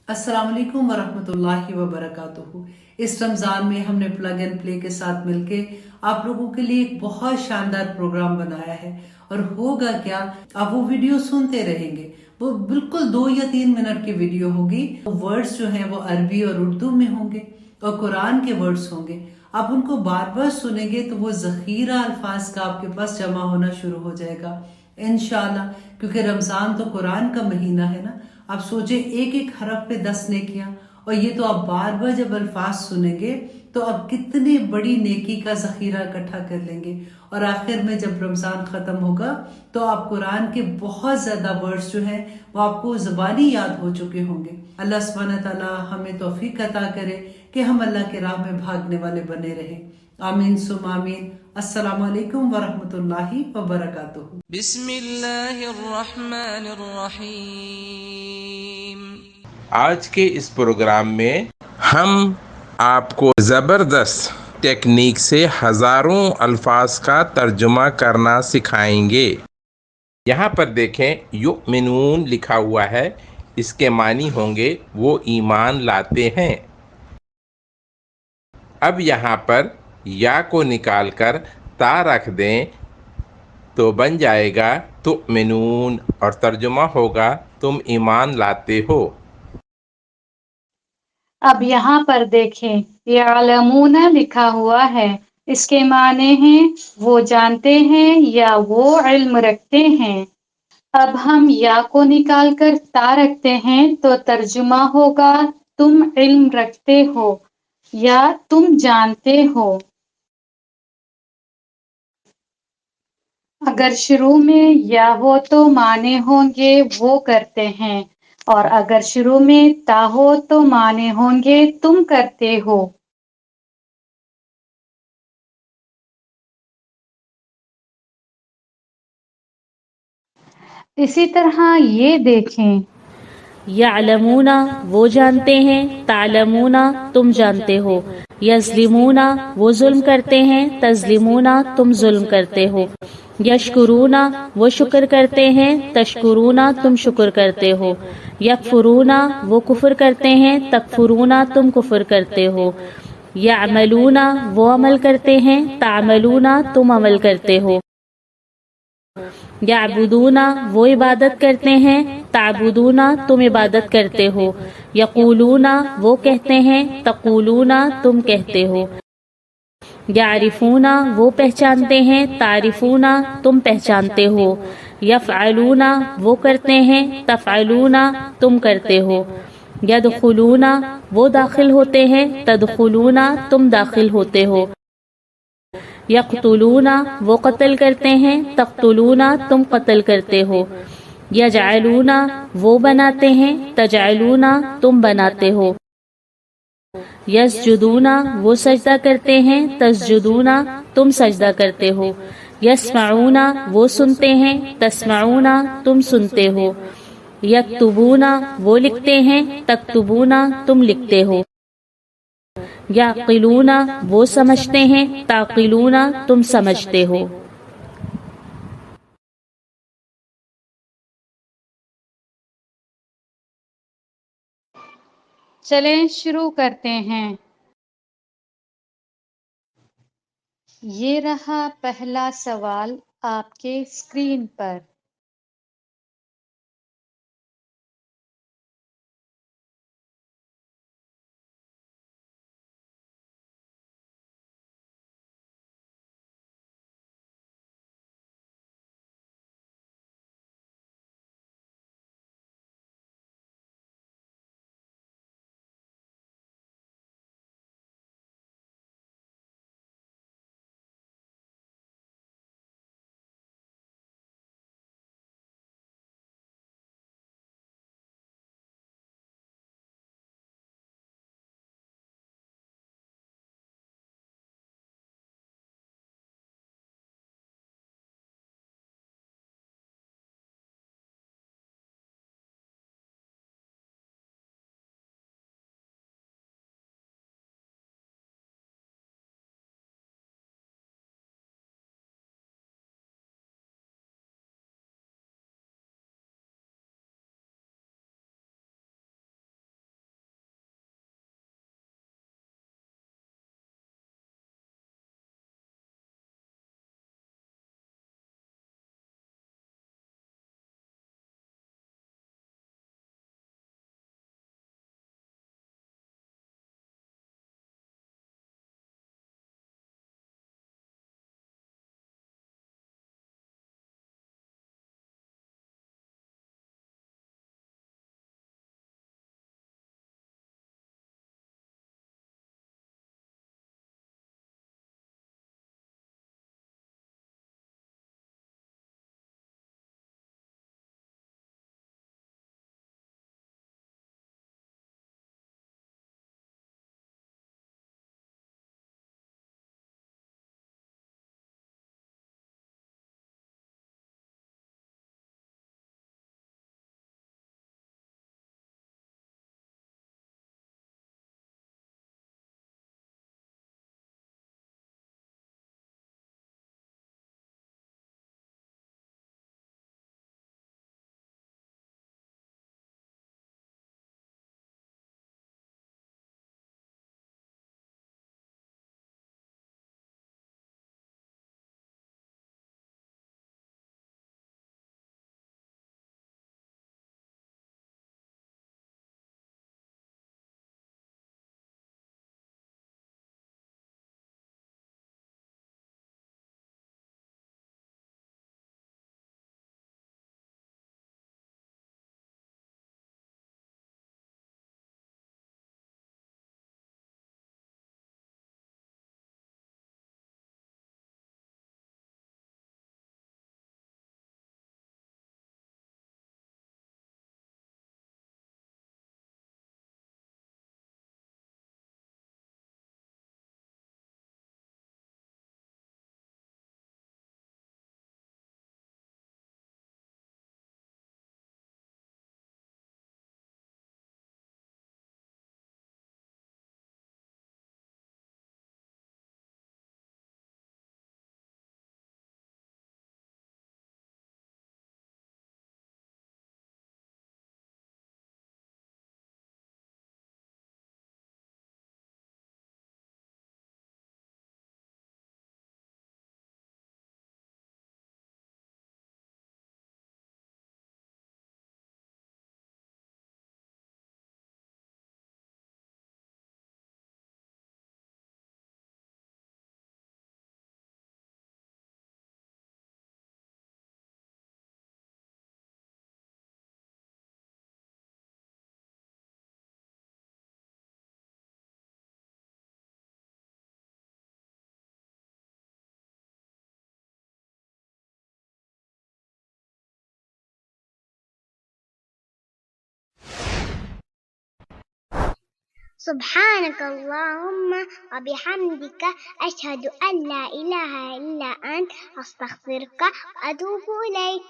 अस्सलाम वालेकुम वरहमतुल्लाहि वबरकातुहू। इस रमज़ान में हमने प्लग एंड प्ले के साथ मिलके आप लोगों के लिए एक बहुत शानदार प्रोग्राम बनाया है। और होगा क्या, आप वो वीडियो सुनते रहेंगे। वो बिल्कुल 2 या 3 मिनट की वीडियो होगी। वर्ड्स जो हैं वो अरबी और उर्दू में होंगे और कुरान के वर्ड्स होंगे। आप उनको बार बार सुनेंगे तो वो जखीरा अल्फाज का आपके पास जमा होना शुरू हो जाएगा इंशाल्लाह। क्योंकि रमजान तो कुरान का महीना है ना। आप सोचे एक एक हरफ पे 10 नेकियां, और ये तो आप बार बार जब अल्फाज सुनेंगे तो आप कितनी बड़ी नेकी का जखीरा इकट्ठा कर लेंगे। और आखिर में जब रमजान खत्म होगा तो आप कुरान के बहुत ज्यादा वर्ड्स जो हैं वो आपको जुबानी याद हो चुके होंगे। अल्लाह सुब्हानहू तआला हमें तौफीक अता करे कि हम अल्लाह के राह में भागने वाले बने रहें। आमीन सुम आमीन। अस्सलाम वालेकुम वरहमतुल्लाहि वबरकातुहू। बिस्मिल्लाहिर्रहमानिर्रहीम। आज के इस प्रोग्राम में हम आपको ज़बरदस्त टेक्निक से हज़ारों अल्फाज का तर्जुमा करना सिखाएंगे। यहाँ पर देखें, युमिनून लिखा हुआ है, इसके मानी होंगे वो ईमान लाते हैं। अब यहाँ पर या को निकाल कर ता रख दें तो बन जाएगा तुमिनून, और तर्जुमा होगा तुम ईमान लाते हो। अब यहाँ पर देखें, यअलमूना लिखा हुआ है, इसके माने हैं वो जानते हैं या वो इल्म रखते हैं। अब हम या को निकाल कर ता रखते हैं तो तर्जुमा होगा तुम इल्म रखते हो या तुम जानते हो। अगर शुरू में या हो तो माने होंगे वो करते हैं, और अगर शुरू में ता हो तो माने होंगे तुम करते हो। इसी तरह ये देखें, यअलमूना वो जानते हैं, तालमूना तुम जानते हो, यज़लिमूना वो जुल्म करते हैं, तज़लिमूना तुम जुल्म करते हो, यशकुरूना वो शुक्र करते हैं, तशकुरूना तुम शुक्र करते हो, यकफुरूना वो कुफ्र करते हैं, तकफुरूना तुम कुफ्र करते हो, यामलूना वो अमल करते हैं, तामलूना तुम अमल करते हो, याबुदूना वो इबादत करते हैं, ताबुदूना तुम इबादत करते हो, यकूलूना वो कहते हैं, तकूलूना तुम कहते हो, यारिफूना वो पहचानते हैं, तारिफूना तुम पहचानते हो, यफ़अलूना वो करते हैं, तफ़अलूना तुम करते हो, यदखुलूना वो दाखिल होते हैं, तदखुलूना तुम दाखिल होते हो, यक़तुलूना वो कत्ल करते हैं, तक़तुलूना तुम कत्ल करते हो, यजअलूना वो बनाते हैं, तजअलूना तुम बनाते हो, यस्जुदूना वो सजदा करते हैं, तस्जुदूना तुम सजदा करते हो, यस्मऊना वो सुनते हैं, तस्मऊना तुम सुनते हो, यक्तुबूना वो लिखते हैं, तक्तुबूना तुम लिखते हो, याक़िलूना वो समझते हैं, ताक़िलूना तुम समझते हो। चलें शुरू करते हैं। ये रहा पहला सवाल आपके स्क्रीन पर। سبحانك اللهم وبحمدك أشهد أن لا إله إلا أنت أستغفرك وأتوب إليك.